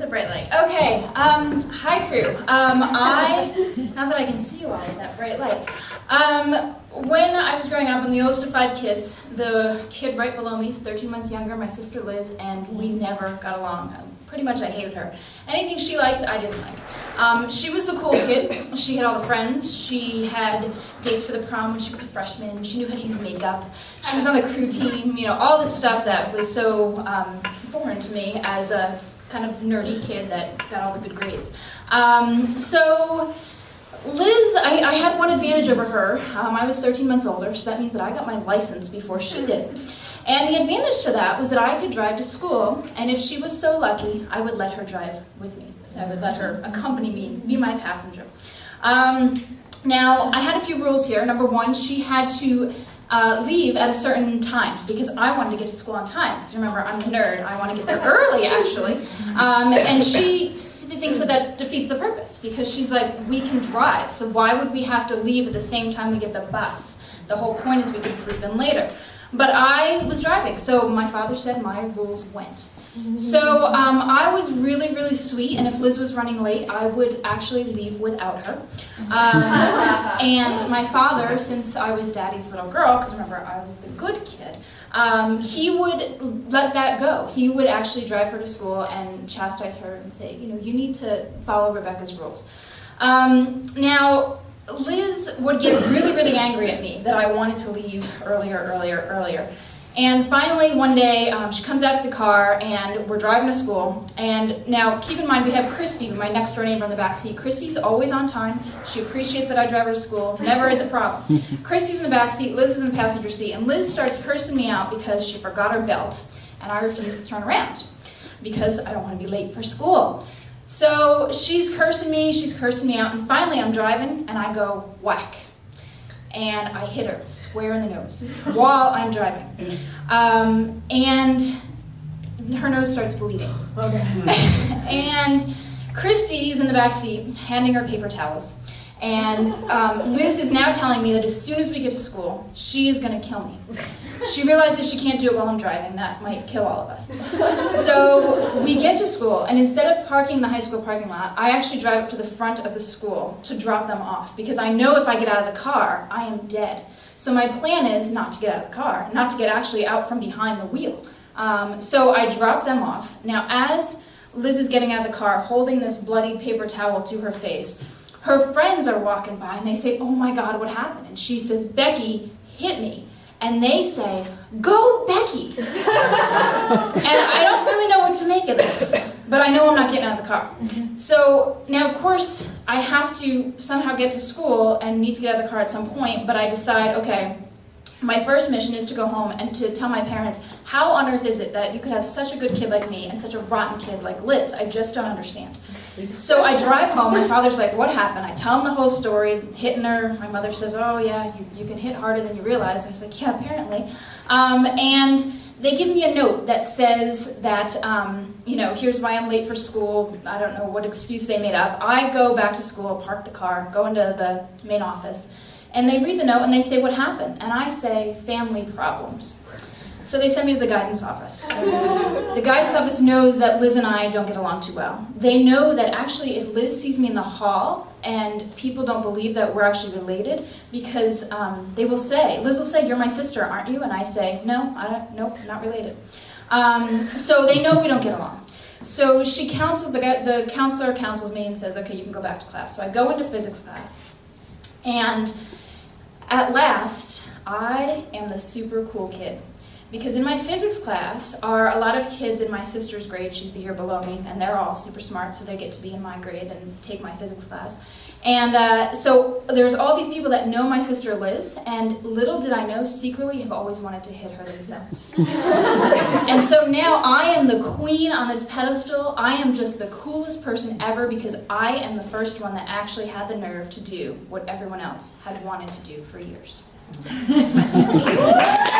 a bright light. Okay, hi crew. Not that I can see you all with that bright light. When I was growing up, I'm the oldest of 5 kids. The kid right below me is 13 months younger, my sister Liz, and we never got along. Pretty much I hated her. Anything she liked, I didn't like. She was the cool kid. She had all the friends. She had dates for the prom when she was a freshman. She knew how to use makeup. She was on the crew team, you know, all this stuff that was so foreign to me as a kind of nerdy kid that got all the good grades. So Liz, I had one advantage over her. I was 13 months older, so that means that I got my license before she did. And the advantage to that was that I could drive to school, and if she was so lucky, I would let her drive with me. So I would let her accompany me, be my passenger. Now, I had a few rules here. Number 1, she had to leave at a certain time because I wanted to get to school on time. Because remember, I'm a nerd. I want to get there early, actually. And she thinks that defeats the purpose because she's like, we can drive, so why would we have to leave at the same time we get the bus? The whole point is we could sleep in later. But I was driving, so my father said my rules went. So I was really, really sweet, and if Liz was running late, I would actually leave without her. And my father, since I was Daddy's little girl, because remember, I was the good kid, he would let that go. He would actually drive her to school and chastise her and say, you know, you need to follow Rebecca's rules. Now, Liz would get really, really angry at me that I wanted to leave earlier. And finally, one day, she comes out to the car, and we're driving to school. And now, keep in mind, we have Christy, my next-door neighbor in the back seat. Christy's always on time. She appreciates that I drive her to school. Never is a problem. Christy's in the back seat, Liz is in the passenger seat, and Liz starts cursing me out because she forgot her belt, and I refuse to turn around because I don't want to be late for school. So she's cursing me out, and finally I'm driving, and I go, whack. And I hit her square in the nose while I'm driving. And her nose starts bleeding. Okay. And Christy's in the back seat handing her paper towels. And Liz is now telling me that as soon as we get to school, she is going to kill me. She realizes she can't do it while I'm driving. That might kill all of us. So we get to school, and instead of parking in the high school parking lot, I actually drive up to the front of the school to drop them off, because I know if I get out of the car, I am dead. So my plan is not to get out of the car, not to get actually out from behind the wheel. So I drop them off. Now, as Liz is getting out of the car, holding this bloody paper towel to her face, her friends are walking by, and they say, oh my God, what happened? And she says, Becky hit me. And they say, go Becky! And I don't really know what to make of this, but I know I'm not getting out of the car. So now, of course, I have to somehow get to school and need to get out of the car at some point, but I decide, okay, my first mission is to go home and to tell my parents, how on earth is it that you could have such a good kid like me and such a rotten kid like Liz? I just don't understand. So I drive home, my father's like, what happened? I tell him the whole story, hitting her. My mother says, oh yeah, you can hit harder than you realize. And he's like, yeah, apparently. And they give me a note that says that, you know, here's why I'm late for school. I don't know what excuse they made up. I go back to school, park the car, go into the main office, and they read the note and they say, what happened? And I say, family problems. So they send me to the guidance office. The guidance office knows that Liz and I don't get along too well. They know that actually if Liz sees me in the hall and people don't believe that we're actually related, because they will say, Liz will say, you're my sister, aren't you? And I say, no, nope, not related. So they know we don't get along. So she counsels, the counselor counsels me and says, okay, you can go back to class. So I go into physics class, and at last, I am the super cool kid. Because in my physics class are a lot of kids in my sister's grade, she's the year below me, and they're all super smart, so they get to be in my grade and take my physics class. And so there's all these people that know my sister Liz, and little did I know, secretly have always wanted to hit her themselves. And so now I am the queen on this pedestal. I am just the coolest person ever because I am the first one that actually had the nerve to do what everyone else had wanted to do for years. That's my secret.